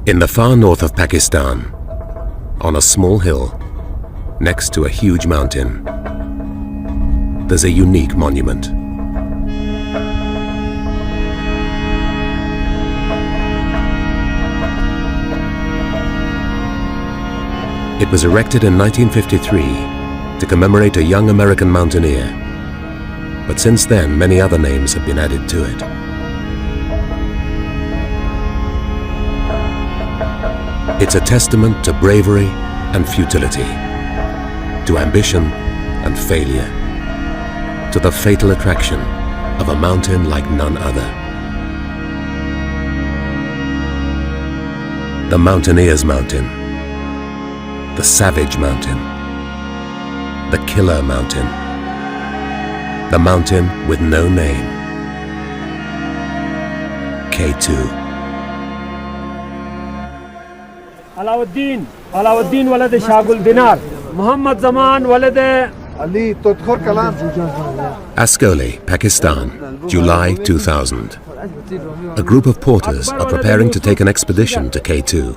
In the far north of Pakistan, on a small hill, next to a huge mountain, there's a unique monument. It was erected in 1953 to commemorate a young American mountaineer, but since then many other names have been added to it. It's a testament to bravery and futility, to ambition and failure, to the fatal attraction of a mountain like none other. The Mountaineers' Mountain, the Savage Mountain, the Killer Mountain, the mountain with no name, K2. Alauddin walad Shagul Dinar, Muhammad Zaman walad Ali Totkhor Kalam. Ascoli, Pakistan, July 2000. A group of porters are preparing to take an expedition to K2.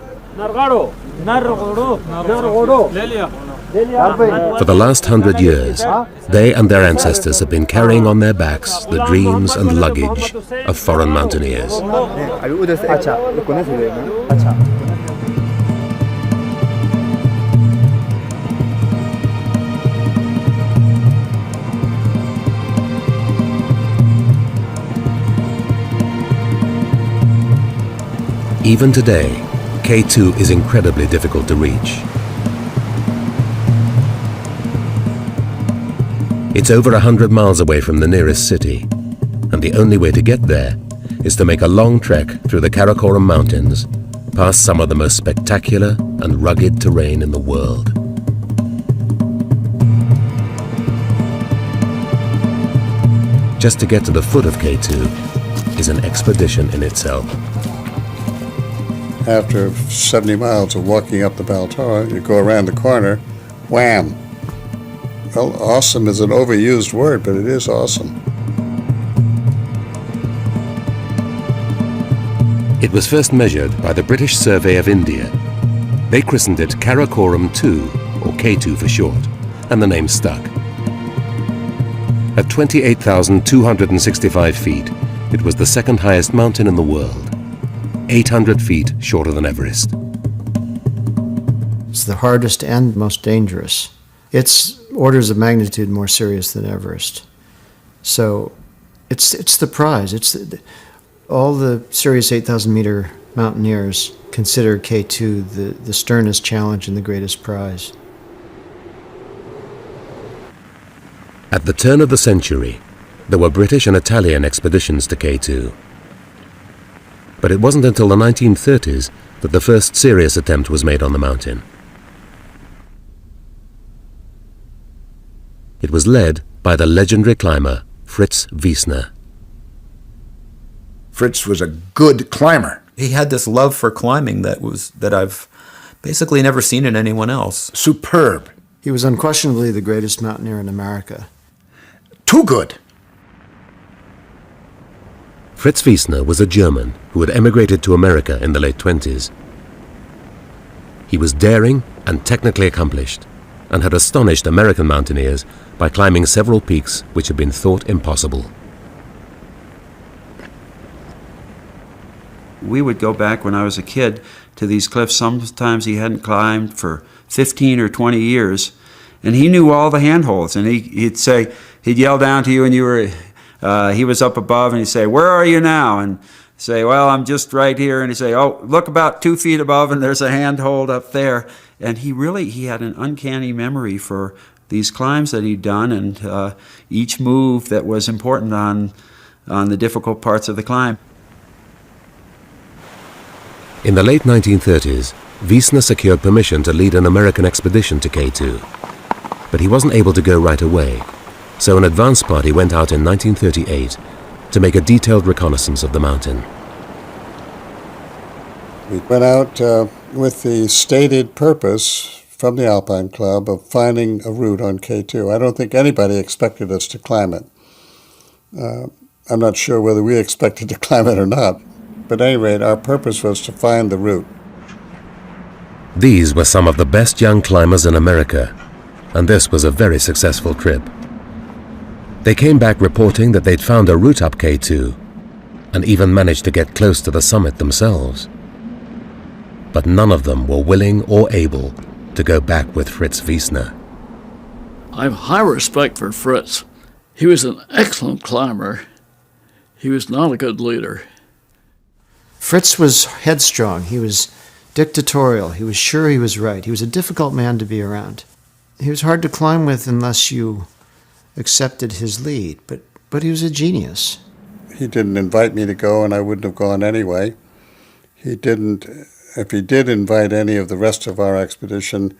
For the last 100 years, they and their ancestors have been carrying on their backs the dreams and luggage of foreign mountaineers. Even today, K2 is incredibly difficult to reach. It's over 100 miles away from the nearest city, and the only way to get there is to make a long trek through the Karakoram Mountains, past some of the most spectacular and rugged terrain in the world. Just to get to the foot of K2 is an expedition in itself. After 70 miles of walking up the Baltoro, you go around the corner, wham! Well, awesome is an overused word, but it is awesome. It was first measured by the British Survey of India. They christened it Karakoram 2, or K2 for short, and the name stuck. At 28,265 feet, it was the second highest mountain in the world, 800 feet shorter than Everest. It's the hardest and most dangerous. It's orders of magnitude more serious than Everest. So it's the prize. All the serious 8,000 meter mountaineers consider K2 the sternest challenge and the greatest prize. At the turn of the century, there were British and Italian expeditions to K2. But it wasn't until the 1930s that the first serious attempt was made on the mountain. It was led by the legendary climber Fritz Wiesner. Fritz was a good climber. He had this love for climbing that I've basically never seen in anyone else. Superb. He was unquestionably the greatest mountaineer in America. Too good. Fritz Wiesner was a German who had emigrated to America in the late 20s. He was daring and technically accomplished, and had astonished American mountaineers by climbing several peaks which had been thought impossible. We would go back when I was a kid to these cliffs. Sometimes he hadn't climbed for 15 or 20 years, and he knew all the handholds, and he'd yell down to you, and he was up above, and he'd say, "Where are you now?" And say, "Well, I'm just right here." And he'd say, "Oh, look about 2 feet above, and there's a handhold up there." And he had an uncanny memory for these climbs that he'd done, and each move that was important on the difficult parts of the climb. In the late 1930s, Wiesner secured permission to lead an American expedition to K2. But he wasn't able to go right away, so an advance party went out in 1938 to make a detailed reconnaissance of the mountain. We went out with the stated purpose from the Alpine Club of finding a route on K2. I don't think anybody expected us to climb it. I'm not sure whether we expected to climb it or not, but at any rate, our purpose was to find the route. These were some of the best young climbers in America, and this was a very successful trip. They came back reporting that they'd found a route up K2 and even managed to get close to the summit themselves. But none of them were willing or able to go back with Fritz Wiesner. I have high respect for Fritz. He was an excellent climber. He was not a good leader. Fritz was headstrong. He was dictatorial. He was sure he was right. He was a difficult man to be around. He was hard to climb with unless you accepted his lead, but he was a genius. He didn't invite me to go, and I wouldn't have gone anyway. If he did invite any of the rest of our expedition,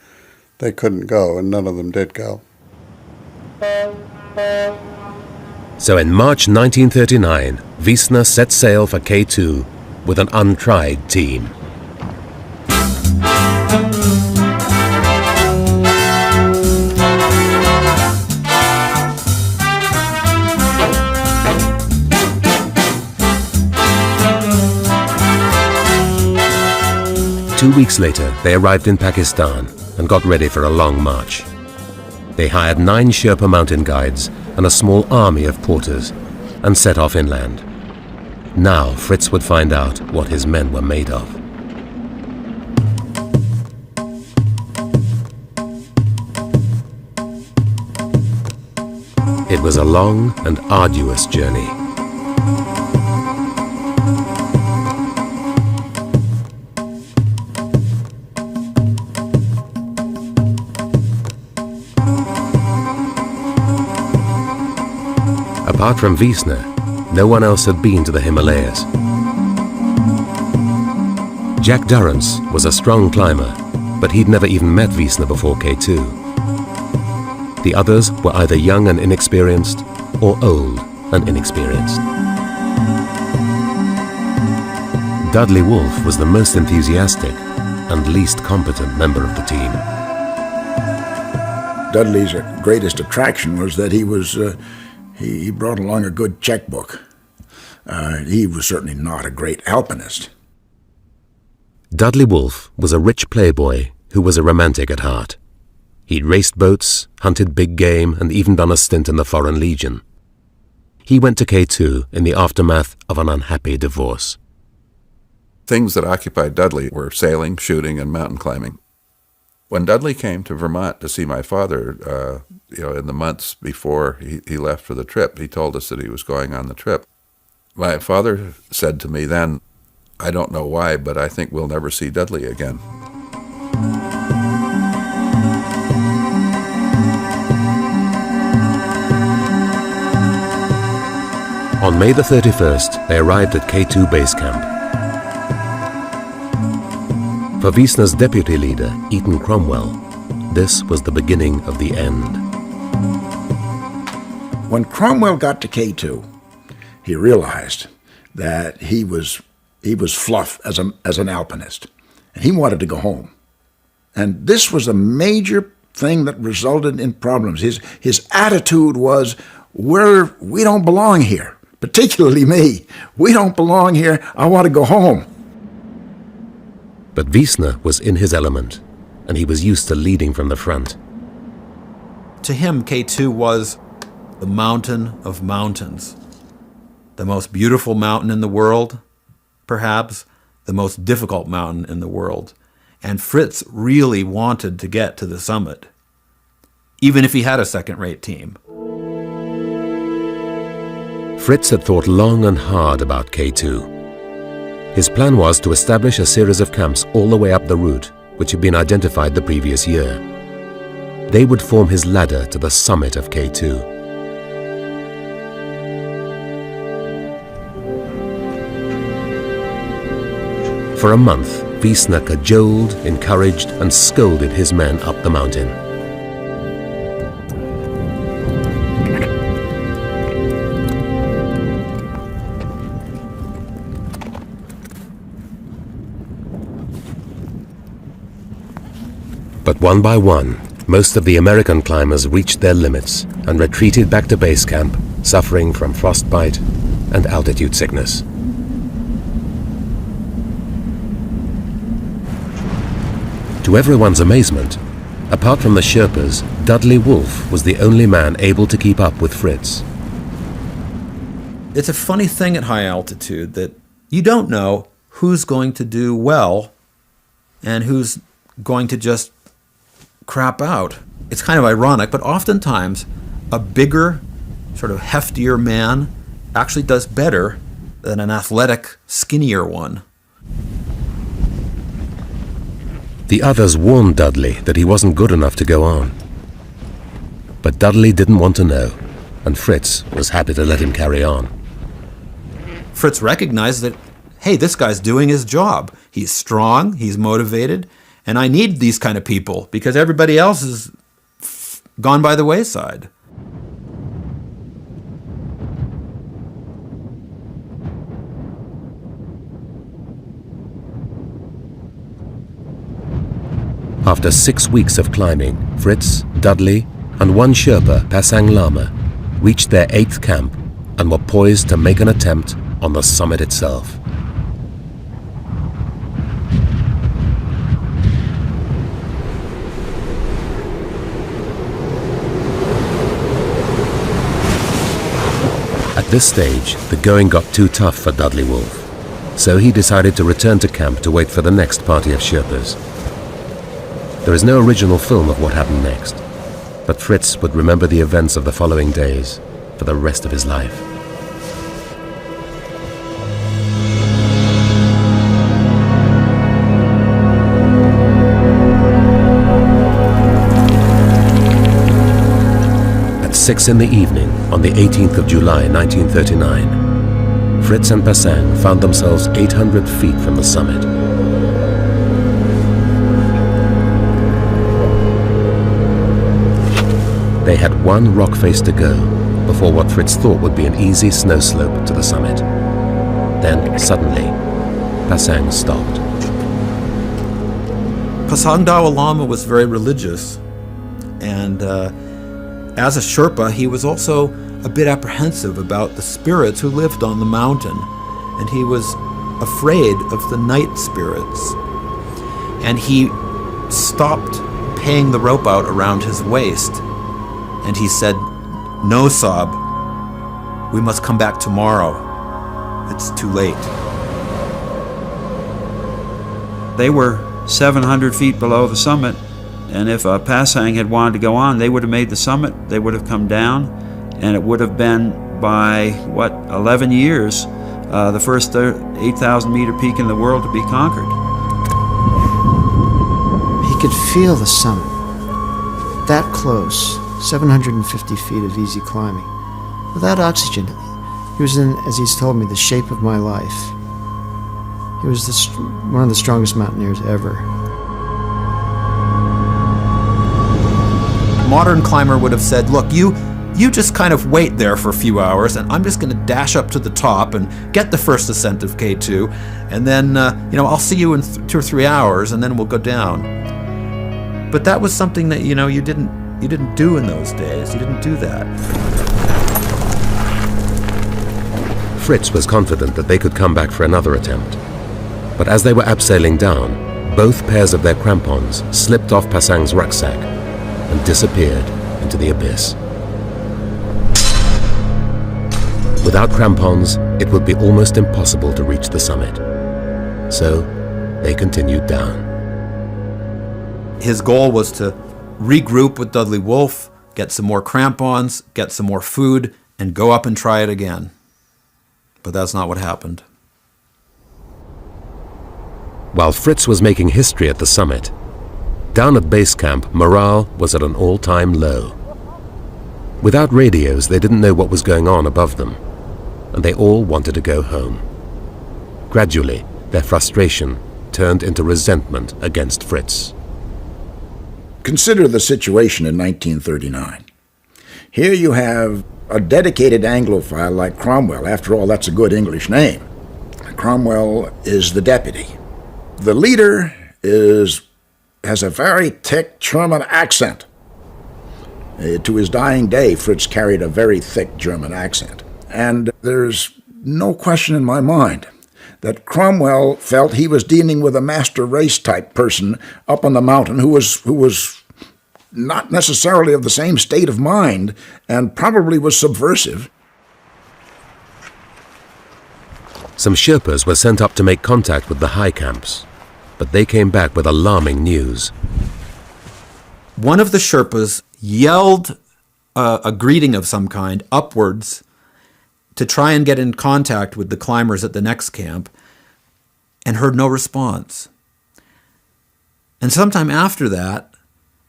they couldn't go, and none of them did go. So in March 1939, Wiesner set sail for K2 with an untried team. Two weeks later, they arrived in Pakistan and got ready for a long march. They hired 9 Sherpa mountain guides and a small army of porters and set off inland. Now Fritz would find out what his men were made of. It was a long and arduous journey. Apart from Wiesner, no one else had been to the Himalayas. Jack Durrance was a strong climber, but he'd never even met Wiesner before K2. The others were either young and inexperienced or old and inexperienced. Dudley Wolfe was the most enthusiastic and least competent member of the team. Dudley's greatest attraction was that he brought along a good checkbook. He was certainly not a great alpinist. Dudley Wolfe was a rich playboy who was a romantic at heart. He'd raced boats, hunted big game, and even done a stint in the Foreign Legion. He went to K2 in the aftermath of an unhappy divorce. Things that occupied Dudley were sailing, shooting, and mountain climbing. When Dudley came to Vermont to see my father, in the months before he left for the trip, he told us that he was going on the trip. My father said to me then, "I don't know why, but I think we'll never see Dudley again." On May the 31st, they arrived at K2 base camp. For Wiesner's deputy leader, Eaton Cromwell, this was the beginning of the end. When Cromwell got to K2, he realized that he was fluff as an alpinist, and he wanted to go home. And this was a major thing that resulted in problems. His attitude was, we don't belong here, particularly me. We don't belong here. I want to go home. But Wiesner was in his element, and he was used to leading from the front. To him, K2 was the mountain of mountains. The most beautiful mountain in the world, perhaps the most difficult mountain in the world. And Fritz really wanted to get to the summit, even if he had a second-rate team. Fritz had thought long and hard about K2. His plan was to establish a series of camps all the way up the route, which had been identified the previous year. They would form his ladder to the summit of K2. For a month, Wiesner cajoled, encouraged, and scolded his men up the mountain. But one by one, most of the American climbers reached their limits and retreated back to base camp, suffering from frostbite and altitude sickness. To everyone's amazement, apart from the Sherpas, Dudley Wolfe was the only man able to keep up with Fritz. It's a funny thing at high altitude that you don't know who's going to do well and who's going to just crap out. It's kind of ironic, but oftentimes a bigger, sort of heftier man actually does better than an athletic, skinnier one. The others warned Dudley that he wasn't good enough to go on. But Dudley didn't want to know, and Fritz was happy to let him carry on. Fritz recognized that, hey, this guy's doing his job. He's strong, he's motivated, and I need these kind of people because everybody else has gone by the wayside. After 6 weeks of climbing, Fritz, Dudley, and one Sherpa, Pasang Lama, reached their 8th camp and were poised to make an attempt on the summit itself. At this stage, the going got too tough for Dudley Wolfe, so he decided to return to camp to wait for the next party of Sherpas. There is no original film of what happened next, but Fritz would remember the events of the following days for the rest of his life. At 6 in the evening on the 18th of July 1939, Fritz and Pasang found themselves 800 feet from the summit. They had one rock face to go before what Fritz thought would be an easy snow slope to the summit. Then, suddenly, Pasang stopped. Pasang Dawa Lama was very religious, and as a Sherpa, he was also a bit apprehensive about the spirits who lived on the mountain, and he was afraid of the night spirits. And he stopped paying the rope out around his waist. And he said, "No, Saab, we must come back tomorrow. It's too late." They were 700 feet below the summit, and if Pasang had wanted to go on, they would have made the summit, they would have come down, and it would have been by, 11 years, the first 8,000 meter peak in the world to be conquered. He could feel the summit, that close. 750 feet of easy climbing. Without oxygen, he was in, as he's told me, the shape of my life. He was one of the strongest mountaineers ever. A modern climber would have said, look, you just kind of wait there for a few hours, and I'm just going to dash up to the top and get the first ascent of K2, and then, I'll see you in 2 or 3 hours, and then we'll go down. But that was something that, you didn't do in those days. You didn't do that. Fritz was confident that they could come back for another attempt. But as they were abseiling down, both pairs of their crampons slipped off Pasang's rucksack and disappeared into the abyss. Without crampons, it would be almost impossible to reach the summit. So they continued down. His goal was to regroup with Dudley Wolfe, get some more crampons, get some more food, and go up and try it again. But that's not what happened. While Fritz was making history at the summit, down at base camp, morale was at an all-time low. Without radios, they didn't know what was going on above them, and they all wanted to go home. Gradually, their frustration turned into resentment against Fritz. Consider the situation in 1939. Here you have a dedicated Anglophile like Cromwell. After all, that's a good English name. Cromwell is the deputy. The leader has a very thick German accent. To his dying day, Fritz carried a very thick German accent. And there's no question in my mind that Cromwell felt he was dealing with a master race type person up on the mountain who was not necessarily of the same state of mind and probably was subversive. Some Sherpas were sent up to make contact with the high camps, but they came back with alarming news. One of the Sherpas yelled a greeting of some kind upwards to try and get in contact with the climbers at the next camp, and heard no response. And sometime after that,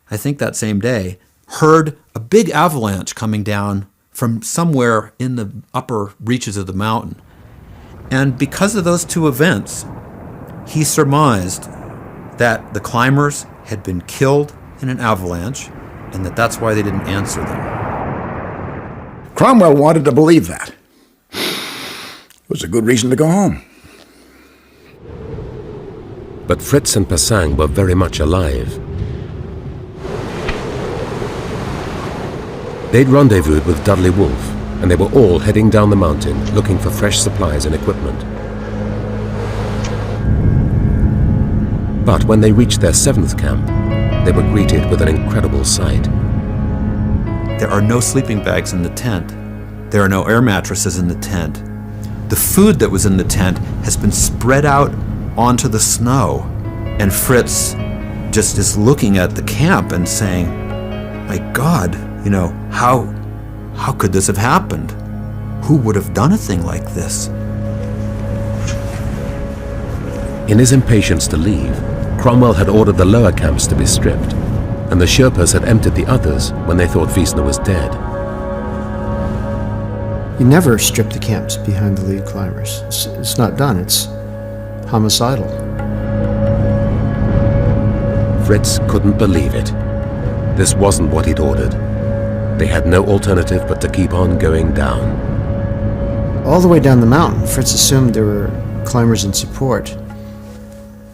I think that same day, heard a big avalanche coming down from somewhere in the upper reaches of the mountain. And because of those two events, he surmised that the climbers had been killed in an avalanche and that that's why they didn't answer them. Cromwell wanted to believe that. It was a good reason to go home. But Fritz and Pasang were very much alive. They'd rendezvoused with Dudley Wolfe, and they were all heading down the mountain looking for fresh supplies and equipment. But when they reached their 7th camp, they were greeted with an incredible sight. There are no sleeping bags in the tent. There are no air mattresses in the tent. The food that was in the tent has been spread out onto the snow. And Fritz just is looking at the camp and saying, my God, how could this have happened? Who would have done a thing like this? In his impatience to leave, Cromwell had ordered the lower camps to be stripped, and the Sherpas had emptied the others when they thought Wiesner was dead. You never strip the camps behind the lead climbers. It's not done. It's homicidal. Fritz couldn't believe it. This wasn't what he'd ordered. They had no alternative but to keep on going down. All the way down the mountain, Fritz assumed there were climbers in support.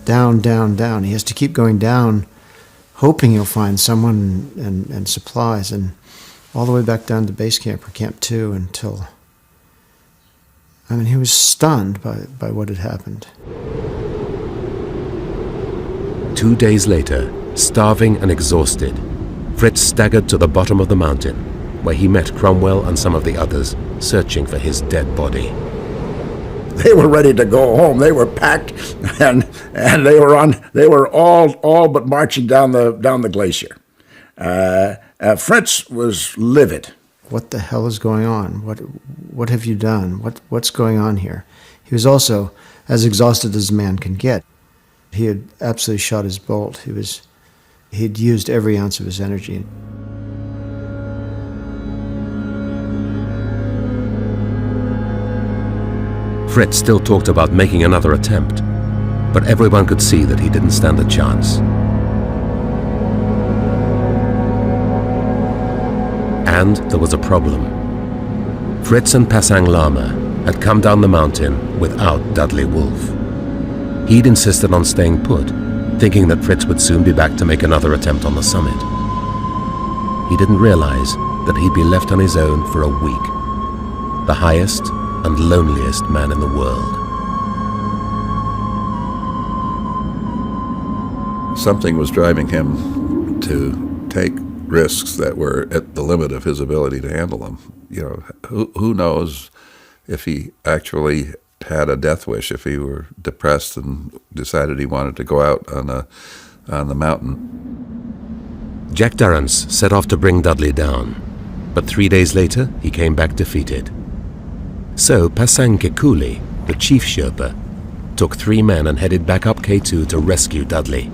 Down, down, down. He has to keep going down, hoping he'll find someone and supplies, and all the way back down to base camp or Camp 2 until... he was stunned by what had happened. 2 days later, starving and exhausted, Fritz staggered to the bottom of the mountain, where he met Cromwell and some of the others searching for his dead body. They were ready to go home. They were packed, and they were all but marching down the glacier. Fritz was livid. What the hell is going on? What have you done? What's going on here? He was also as exhausted as a man can get. He had absolutely shot his bolt. He'd used every ounce of his energy. Fritz still talked about making another attempt, but everyone could see that he didn't stand a chance. And there was a problem. Fritz and Pasang Lama had come down the mountain without Dudley Wolfe. He'd insisted on staying put, thinking that Fritz would soon be back to make another attempt on the summit. He didn't realize that he'd be left on his own for a week, the highest and loneliest man in the world. Something was driving him to take risks that were at the limit of his ability to handle them. Who knows if he actually had a death wish, if he were depressed and decided he wanted to go out on the mountain. Jack Durrance set off to bring Dudley down, but 3 days later he came back defeated. So Pasang Kekuli, the chief Sherpa, took 3 men and headed back up K2 to rescue Dudley.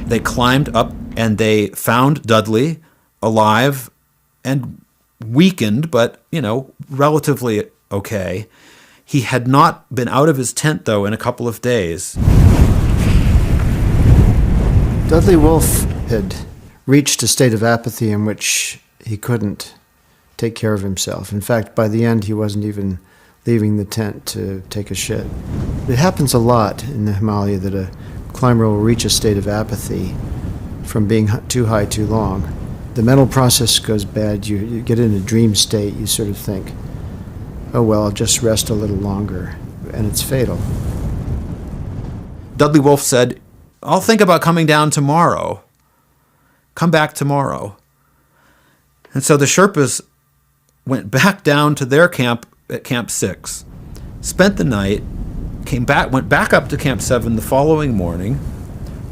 They climbed up and they found Dudley alive and weakened, but, relatively okay. He had not been out of his tent, though, in a couple of days. Dudley Wolfe had reached a state of apathy in which he couldn't take care of himself. In fact, by the end, he wasn't even leaving the tent to take a shit. It happens a lot in the Himalaya that a climber will reach a state of apathy from being too high too long. The mental process goes bad. You get in a dream state. You sort of think, oh, well, I'll just rest a little longer. and it's fatal. Dudley Wolfe said, "I'll think about coming down tomorrow. Come back tomorrow." And so the Sherpas went back down to their camp at Camp 6, spent the night, went back up to Camp 7 the following morning.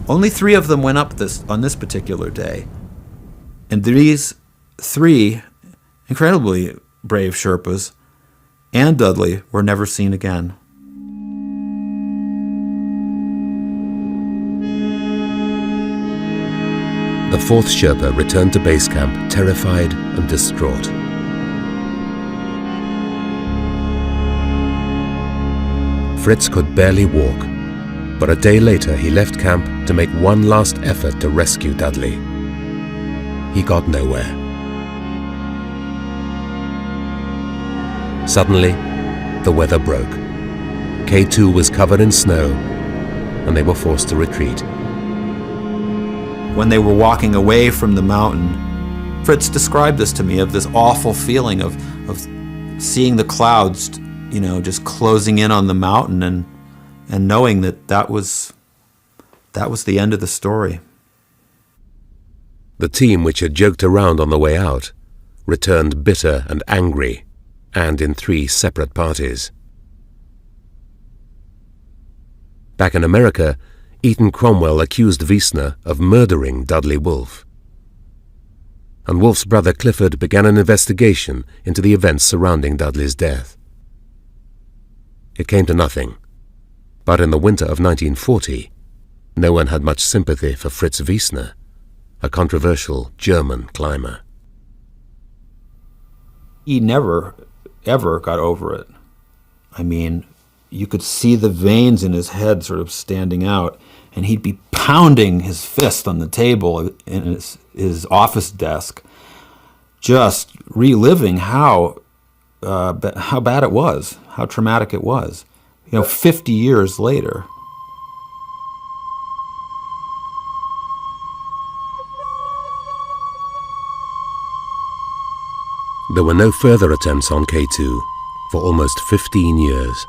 Only 3 of them went up on this particular day. And these 3 incredibly brave Sherpas and Dudley were never seen again. The 4th Sherpa returned to base camp terrified and distraught. Fritz could barely walk, but a day later he left camp to make one last effort to rescue Dudley. He got nowhere. Suddenly, the weather broke. K2 was covered in snow, and they were forced to retreat. When they were walking away from the mountain, Fritz described this to me, of this awful feeling of seeing the clouds, just closing in on the mountain, and knowing that was the end of the story. The team, which had joked around on the way out, returned bitter and angry, and in 3 separate parties. Back in America, Eaton Cromwell accused Wiesner of murdering Dudley Wolfe. And Wolfe's brother Clifford began an investigation into the events surrounding Dudley's death. It came to nothing, but in the winter of 1940, no one had much sympathy for Fritz Wiesner, a controversial German climber. He never, ever got over it. I mean, you could see the veins in his head sort of standing out, and he'd be pounding his fist on the table in his office desk, just reliving how bad it was, how traumatic it was, 50 years later. There were no further attempts on K2 for almost 15 years.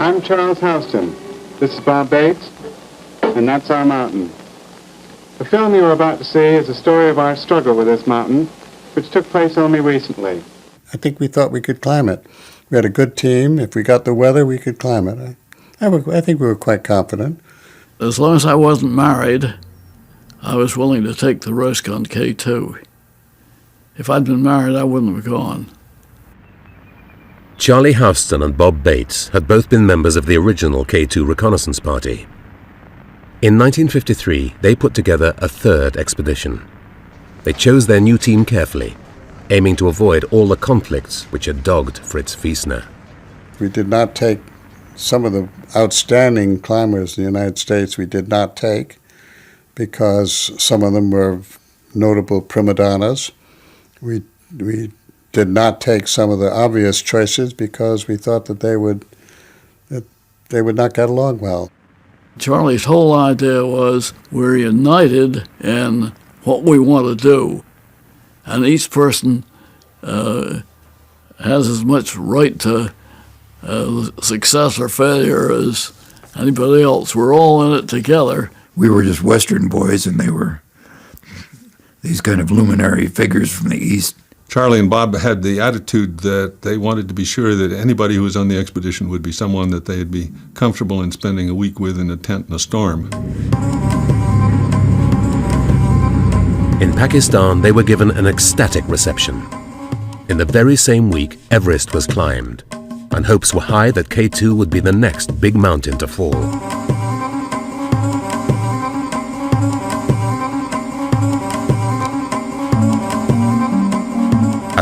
I'm Charles Houston. This is Bob Bates, and that's our mountain. The film you are about to see is a story of our struggle with this mountain, which took place only recently. I think we thought we could climb it. We had a good team. If we got the weather, we could climb it. I think we were quite confident. As long as I wasn't married, I was willing to take the risk on K2. If I'd been married, I wouldn't have gone. Charlie Houston and Bob Bates had both been members of the original K2 reconnaissance party. In 1953, they put together a 3rd expedition. They chose their new team carefully, aiming to avoid all the conflicts which had dogged Fritz Wiesner. We did not take some of the outstanding climbers in the United States. We did not take because some of them were notable prima donnas. We did not take some of the obvious choices because we thought that they would not get along well. Charlie's whole idea was we're united in what we want to do, and each person has as much right to success or failure as anybody else. We're all in it together. We were just Western boys, and they were these kind of luminary figures from the East. Charlie and Bob had the attitude that they wanted to be sure that anybody who was on the expedition would be someone that they'd be comfortable in spending a week with in a tent in a storm. In Pakistan, they were given an ecstatic reception. In the very same week, Everest was climbed, and hopes were high that K2 would be the next big mountain to fall.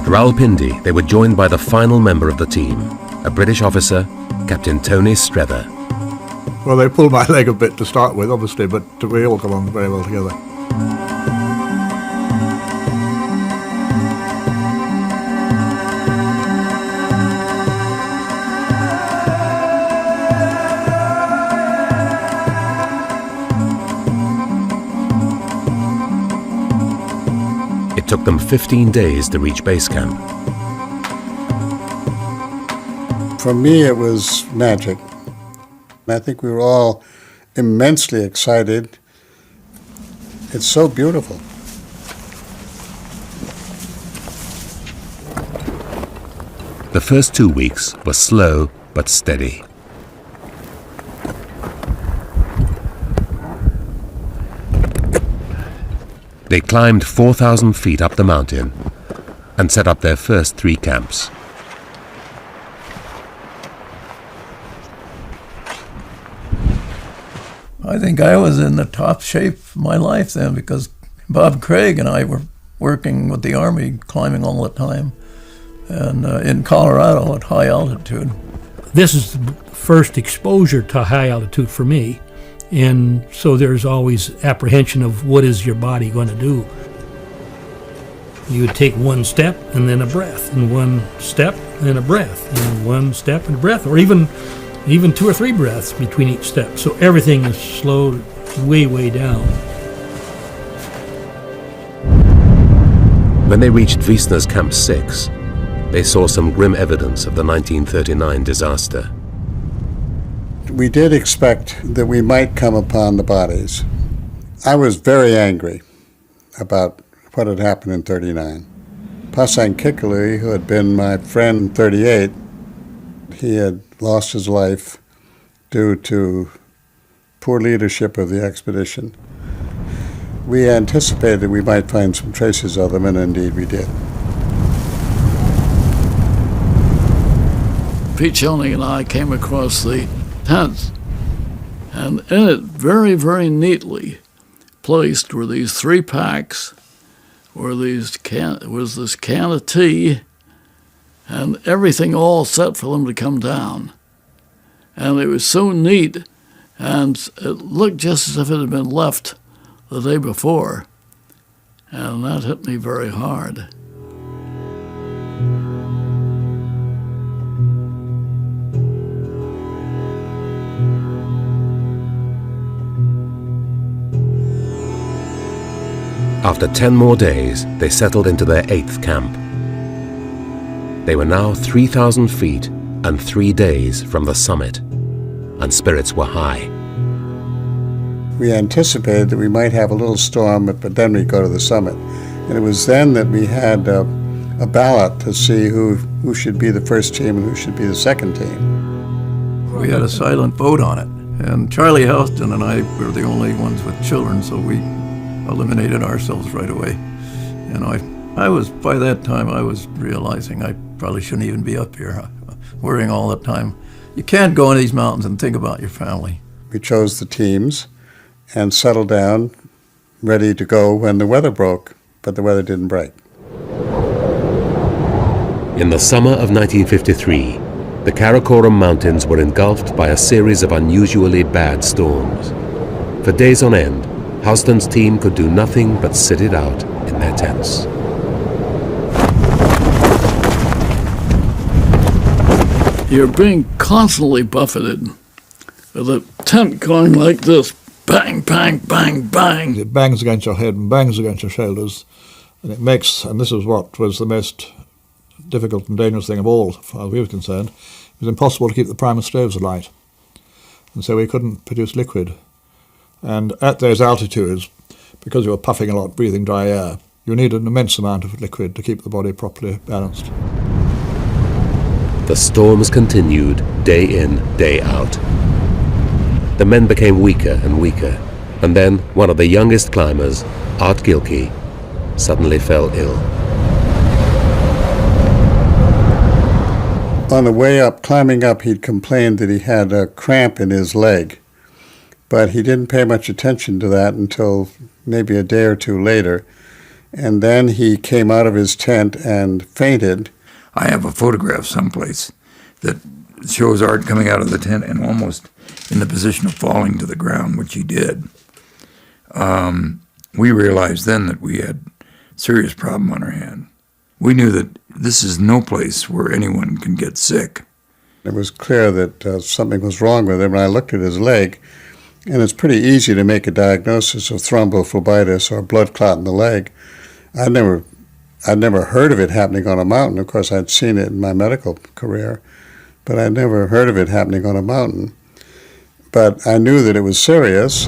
Rawalpindi, they were joined by the final member of the team, a British officer, Captain Tony Strether. Well, they pulled my leg a bit to start with, obviously, but we all got on very well together. It took them 15 days to reach base camp. For me, it was magic. I think we were all immensely excited. It's so beautiful. The first 2 weeks were slow but steady. They climbed 4,000 feet up the mountain and set up their first 3 camps. I think I was in the top shape of my life then, because Bob Craig and I were working with the Army, climbing all the time, and in Colorado at high altitude. This is the first exposure to high altitude for me, and so there's always apprehension of what is your body going to do. You would take one step and then a breath, and one step and a breath, and one step and a breath, or even 2 or 3 breaths between each step. So everything is slowed way down. When they reached Wiesner's Camp 6, they saw some grim evidence of the 1939 disaster. We did expect that we might come upon the bodies. I was very angry about what had happened in 39. Pasang Kikuli, who had been my friend in 38, he had lost his life due to poor leadership of the expedition. We anticipated that we might find some traces of them, and indeed we did. Pete Schoening and I came across the tent, and in it, very neatly placed, were these 3 packs, was this can of tea, and everything all set for them to come down. And it was so neat, and it looked just as if it had been left the day before. And that hit me very hard. After 10 more days, they settled into their 8th camp. They were now 3,000 feet and 3 days from the summit, and spirits were high. We anticipated that we might have a little storm, but then we'd go to the summit. And it was then that we had a ballot to see who should be the first team and who should be the second team. We had a silent vote on it, and Charlie Houston and I were the only ones with children, so we eliminated ourselves right away. And by that time, I was realizing I probably shouldn't even be up here, worrying all the time. You can't go in these mountains and think about your family. We chose the teams and settled down, ready to go when the weather broke, but the weather didn't break. In the summer of 1953, the Karakoram Mountains were engulfed by a series of unusually bad storms. For days on end, Houston's team could do nothing but sit it out in their tents. You're being constantly buffeted with a tent going like this, bang, bang, bang, bang. It bangs against your head and bangs against your shoulders, and it makes, and this is what was the most difficult and dangerous thing of all, as far as we were concerned, it was impossible to keep the primus stoves alight. And so we couldn't produce liquid. And at those altitudes, because you were puffing a lot, breathing dry air, you need an immense amount of liquid to keep the body properly balanced. The storms continued day in, day out. The men became weaker and weaker, and then one of the youngest climbers, Art Gilkey, suddenly fell ill. On the way up, climbing up, he'd complained that he had a cramp in his leg, but he didn't pay much attention to that until maybe a day or 2 later, And then he came out of his tent and fainted. I have a photograph someplace that shows Art coming out of the tent and almost in the position of falling to the ground, which he did. We realized then that we had a serious problem on our hand. We knew that this is no place where anyone can get sick. It was clear that something was wrong with him, and I looked at his leg, and it's pretty easy to make a diagnosis of thrombophlebitis or blood clot in the leg. I'd never heard of it happening on a mountain. Of course, I'd seen it in my medical career, but I'd never heard of it happening on a mountain. But I knew that it was serious.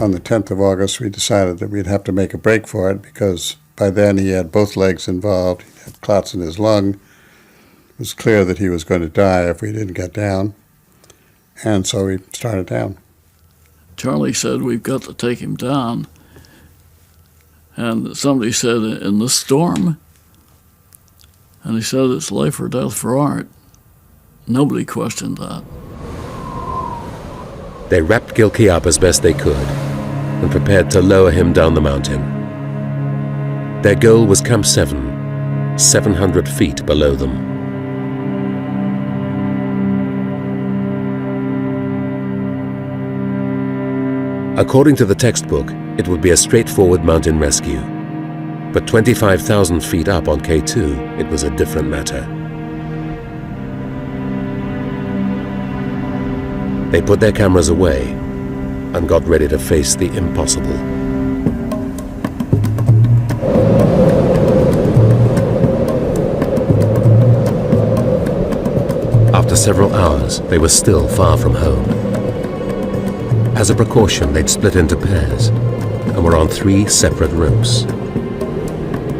On the 10th of August, we decided that we'd have to make a break for it because by then he had both legs involved. He had clots in his lung. It was clear that he was going to die if we didn't get down. And so we started down. Charlie said, we've got to take him down. And somebody said, in the storm? And he said, it's life or death for Art. Nobody questioned that. They wrapped Gilkey up as best they could and prepared to lower him down the mountain. Their goal was Camp 7, 700 feet below them. According to the textbook, it would be a straightforward mountain rescue. But 25,000 feet up on K2, it was a different matter. They put their cameras away and got ready to face the impossible. After several hours, they were still far from home. As a precaution, they'd split into pairs and were on 3 separate ropes.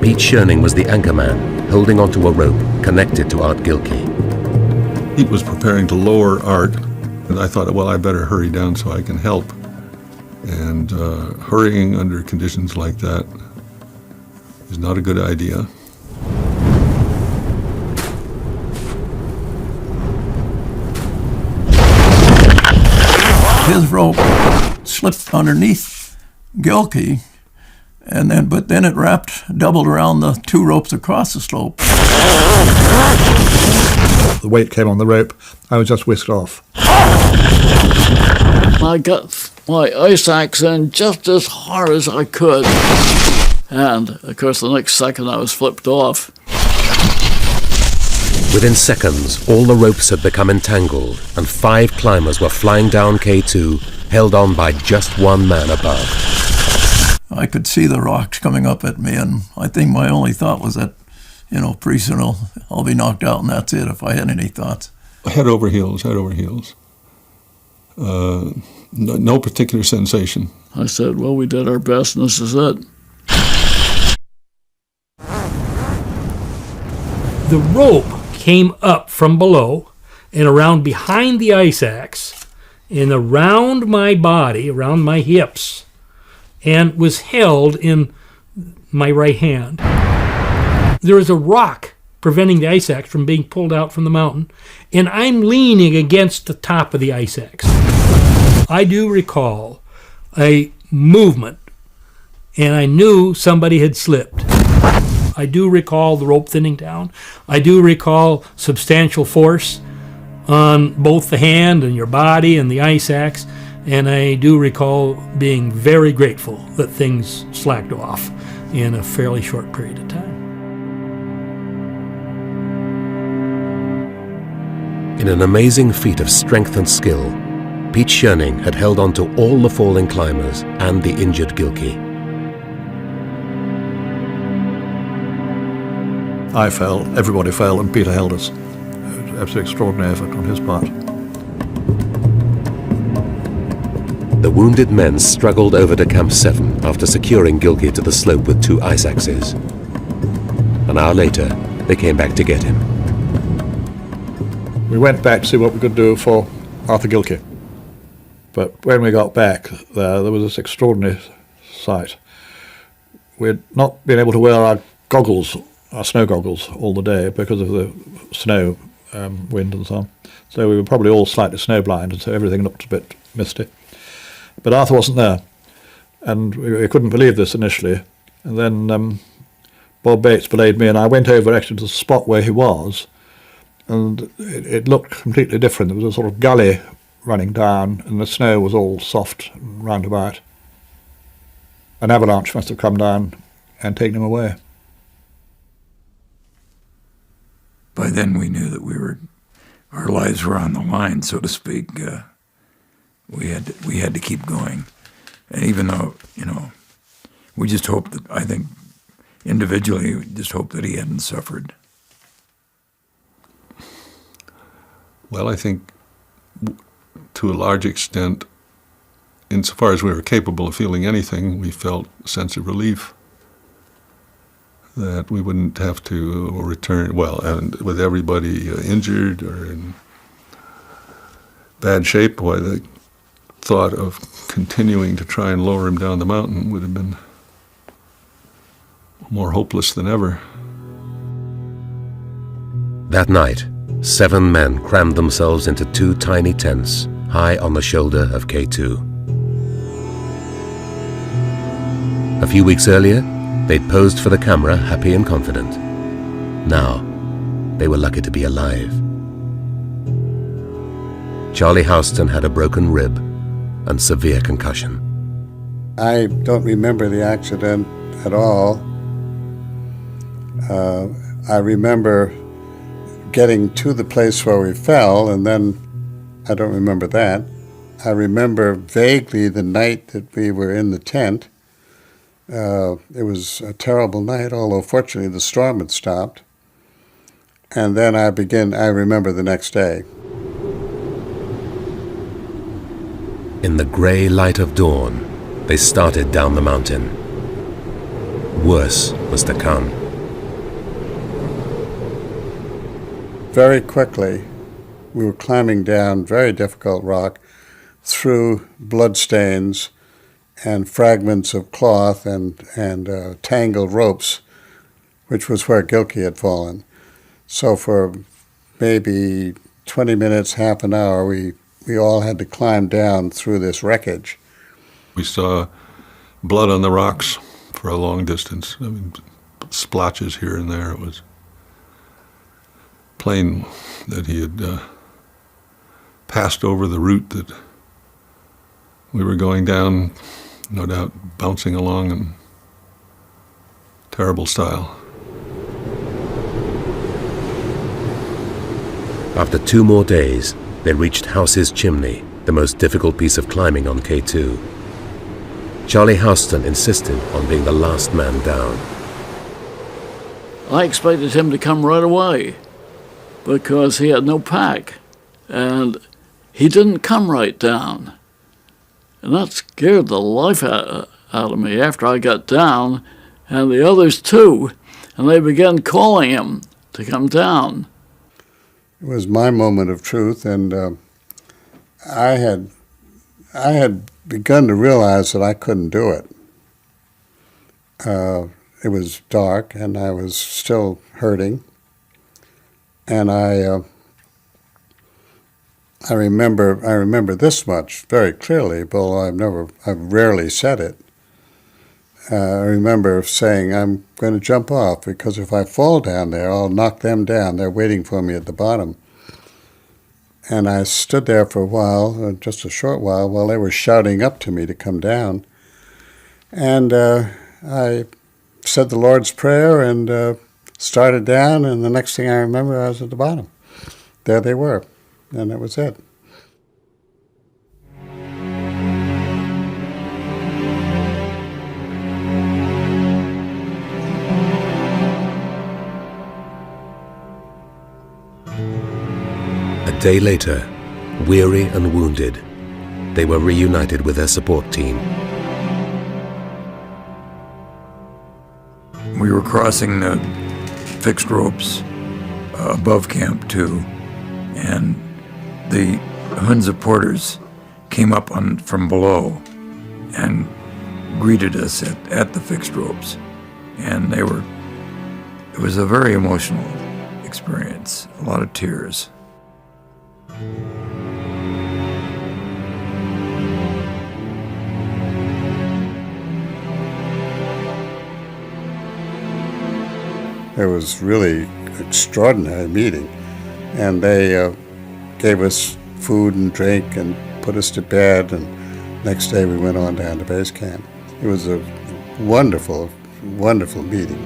Pete Schoening was the anchorman, holding onto a rope connected to Art Gilkey. Pete was preparing to lower Art, and I thought, well, I better hurry down so I can help. And hurrying under conditions like that is not a good idea. His rope slipped underneath Gilkey, but then it doubled around the 2 ropes across the slope. The weight came on the rope. I was just whisked off. I got my ice axe in just as hard as I could. And, of course, the next second I was flipped off. Within seconds, all the ropes had become entangled, and 5 climbers were flying down K2, held on by just one man above. I could see the rocks coming up at me, and I think my only thought was that, pretty soon I'll be knocked out, and that's it, if I had any thoughts. Head over heels, head over heels. No particular sensation. I said, well, we did our best, and this is it. The rope came up from below and around behind the ice axe and around my body, around my hips, and was held in my right hand. There was a rock preventing the ice axe from being pulled out from the mountain, and I'm leaning against the top of the ice axe. I do recall a movement, and I knew somebody had slipped. I do recall the rope thinning down. I do recall substantial force on both the hand and your body and the ice axe, and I do recall being very grateful that things slacked off in a fairly short period of time. In an amazing feat of strength and skill, Pete Schoening had held on to all the falling climbers and the injured Gilkey. I fell, everybody fell, and Peter held us. It was an absolutely extraordinary effort on his part. The wounded men struggled over to Camp 7 after securing Gilkey to the slope with 2 ice axes. An hour later, they came back to get him. We went back to see what we could do for Arthur Gilkey. But when we got back there was this extraordinary sight. We'd not been able to wear our goggles, our snow goggles, all the day because of the snow wind and so on. So we were probably all slightly snowblind, and so everything looked a bit misty. But Arthur wasn't there, and we couldn't believe this initially. And then Bob Bates belayed me, and I went over actually to the spot where he was, and it looked completely different. There was a sort of gully running down, and the snow was all soft and roundabout. An avalanche must have come down and taken him away. By then we knew that our lives were on the line, so to speak. We had to keep going, and even though we just hoped that, I think individually, we just hoped that he hadn't suffered. Well, I think to a large extent, insofar as we were capable of feeling anything, we felt a sense of relief that we wouldn't have to return, and with everybody injured or in bad shape, why the thought of continuing to try and lower him down the mountain would have been more hopeless than ever. That night, 7 men crammed themselves into 2 tiny tents high on the shoulder of K2. A few weeks earlier, they'd posed for the camera happy and confident. Now, they were lucky to be alive. Charlie Houston had a broken rib and severe concussion. I don't remember the accident at all. I remember getting to the place where we fell, and then I don't remember that. I remember vaguely the night that we were in the tent. It was a terrible night, although fortunately the storm had stopped. And then I remember the next day. In the grey light of dawn, they started down the mountain. Worse was to come. Very quickly, we were climbing down very difficult rock through bloodstains and fragments of cloth and tangled ropes, which was where Gilkey had fallen. So for maybe 20 minutes, half an hour, we all had to climb down through this wreckage. We saw blood on the rocks for a long distance. I mean, splotches here and there. It was plain that he had passed over the route that we were going down, no doubt bouncing along in terrible style. After 2 more days, they reached House's Chimney, the most difficult piece of climbing on K2. Charlie Houston insisted on being the last man down. I expected him to come right away because he had no pack, and he didn't come right down. And that scared the life out of me after I got down, and the others too, and they began calling him to come down. It was my moment of truth, and I had begun to realize that I couldn't do it. It was dark, and I was still hurting, and I remember this much very clearly, although I've rarely said it. I remember saying, I'm going to jump off, because if I fall down there, I'll knock them down. They're waiting for me at the bottom. And I stood there for a while, just a short while they were shouting up to me to come down. And I said the Lord's Prayer and started down, and the next thing I remember, I was at the bottom. There they were, and that was it. A day later, weary and wounded, they were reunited with their support team. We were crossing the fixed ropes above Camp 2, and the Hunza porters came up from below and greeted us at the fixed ropes. And it was a very emotional experience, a lot of tears. It was really an extraordinary meeting, and they gave us food and drink and put us to bed, and next day we went on down to base camp. It was a wonderful, wonderful meeting.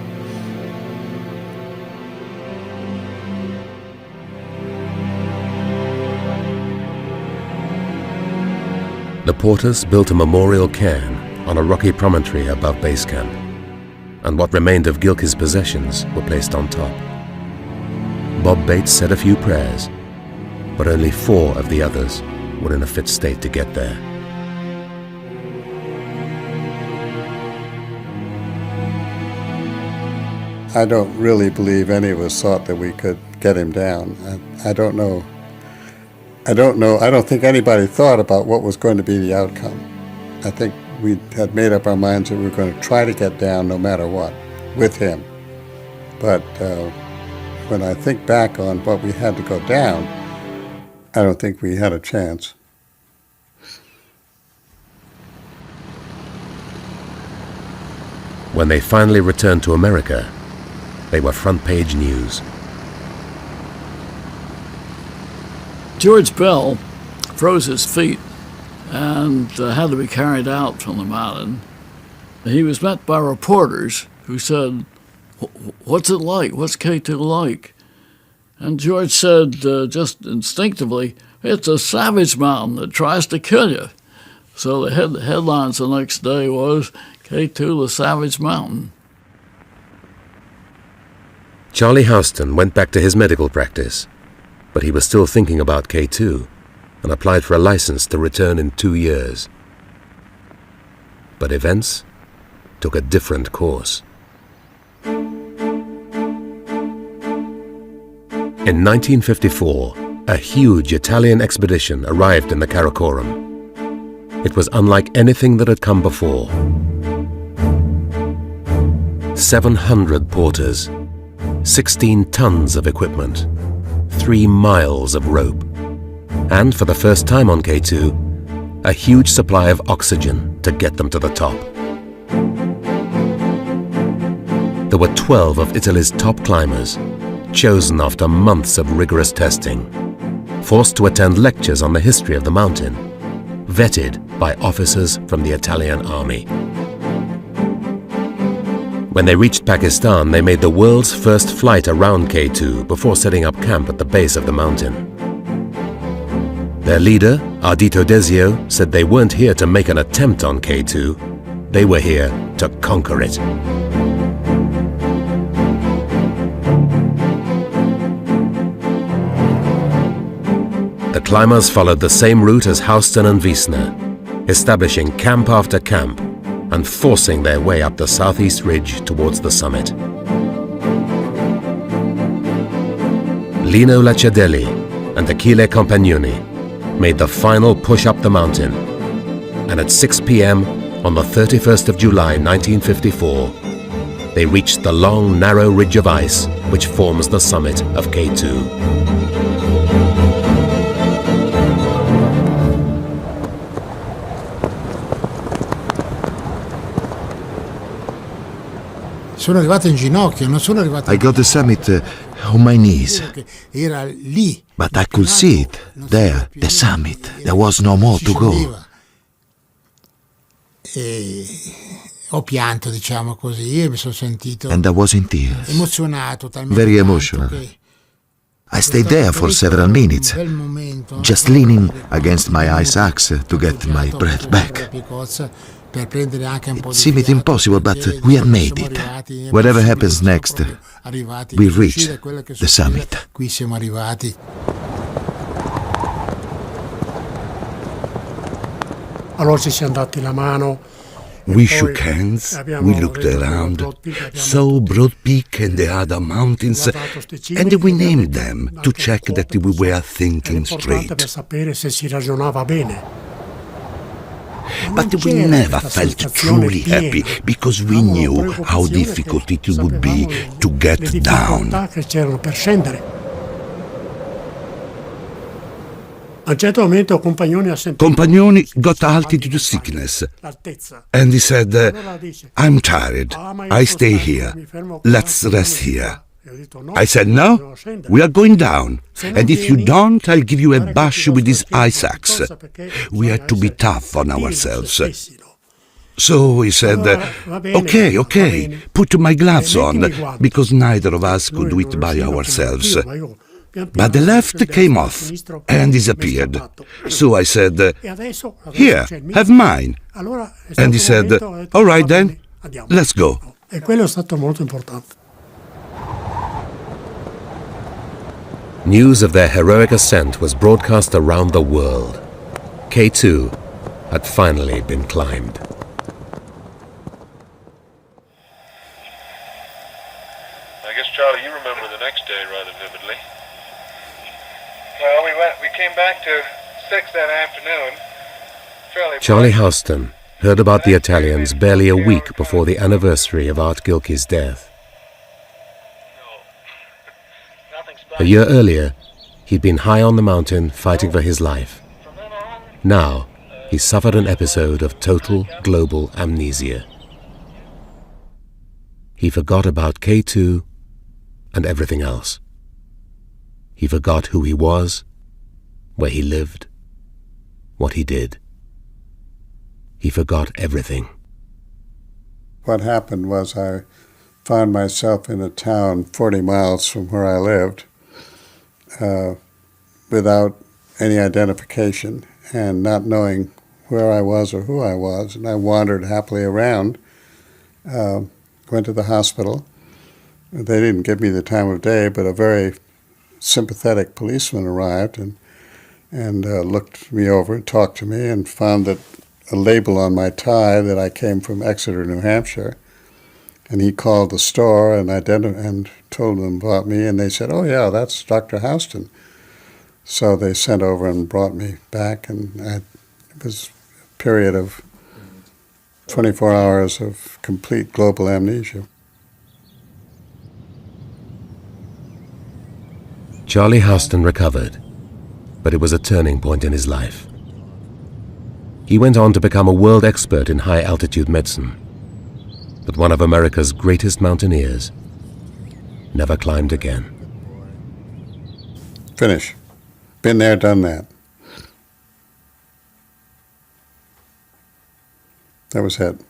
The porters built a memorial cairn on a rocky promontory above base camp, and what remained of Gilkey's possessions were placed on top. Bob Bates said a few prayers, but only 4 of the others were in a fit state to get there. I don't really believe any of us thought that we could get him down. I don't know. I don't think anybody thought about what was going to be the outcome. I think we had made up our minds that we were going to try to get down no matter what, with him. But when I think back on what we had to go down, I don't think we had a chance. When they finally returned to America, they were front-page news. George Bell froze his feet and had to be carried out from the mountain. He was met by reporters who said, "What's it like? What's K2 like?" And George said, just instinctively, "It's a savage mountain that tries to kill you." So the headlines the next day was, K2, the Savage Mountain. Charlie Houston went back to his medical practice, but he was still thinking about K2 and applied for a license to return in 2 years. But events took a different course. In 1954, a huge Italian expedition arrived in the Karakoram. It was unlike anything that had come before. 700 porters, 16 tons of equipment, 3 miles of rope, and for the first time on K2, a huge supply of oxygen to get them to the top. There were 12 of Italy's top climbers, chosen after months of rigorous testing, forced to attend lectures on the history of the mountain, vetted by officers from the Italian army. When they reached Pakistan, they made the world's first flight around K2 before setting up camp at the base of the mountain. Their leader, Ardito Desio, said they weren't here to make an attempt on K2, they were here to conquer it. The climbers followed the same route as Houston and Wiesner, establishing camp after camp and forcing their way up the southeast ridge towards the summit. Lino Laciadelli and Achille Compagnoni made the final push up the mountain, and at 6 p.m. on the 31st of July 1954, they reached the long, narrow ridge of ice which forms the summit of K2. Sono arrivato in ginocchio, non sono arrivato. I got the summit on my knees. Era lì. But I could see it, there, the summit. There was no more to go. E ho pianto, diciamo così, e mi sono sentito And I was in tears. emozionato, talmente Very tanto emotional. che I stayed there for several minutes, just leaning against my ice axe to get my breath back. per prendere anche un po' It di seemed impossible, but we had made it. Whatever happens next, we reached the summit. Qui siamo arrivati. Allora ci siamo dati la mano. We shook hands, we looked around, saw Broad Peak and the other mountains, and we named them to check that we were thinking straight. Per sapere se si ragionava bene. But we never felt truly happy because we knew how difficult it would be to get down. Compagnoni got altitude sickness, and he said, I'm tired, I stay here, let's rest here. I said, no, we are going down, and if you don't, I'll give you a bash with this ice axe. We had to be tough on ourselves. So he said, okay, put my gloves on, because neither of us could do it by ourselves. But the left came off and disappeared. So I said, here, have mine. And he said, all right then, let's go. News of their heroic ascent was broadcast around the world. K2 had finally been climbed. I guess, Charlie, you remember the next day rather vividly. Well, we came back to 6 that afternoon. Charlie Houston heard about the Italians barely a week before the anniversary of Art Gilkey's death. A year earlier, he'd been high on the mountain fighting for his life. Now, he suffered an episode of total global amnesia. He forgot about K2 and everything else. He forgot who he was, where he lived, what he did. He forgot everything. What happened was I found myself in a town 40 miles from where I lived, without any identification and not knowing where I was or who I was. And I wandered happily around, went to the hospital. They didn't give me the time of day, but a very sympathetic policeman arrived and looked me over, talked to me, and found that a label on my tie that I came from Exeter, New Hampshire. And he called the store and told them about me, and they said, oh yeah, that's Dr. Houston. So they sent over and brought me back, and it was a period of 24 hours of complete global amnesia. Charlie Houston recovered, but it was a turning point in his life. He went on to become a world expert in high-altitude medicine, but one of America's greatest mountaineers never climbed again. Finish. Been there, done that. That was it.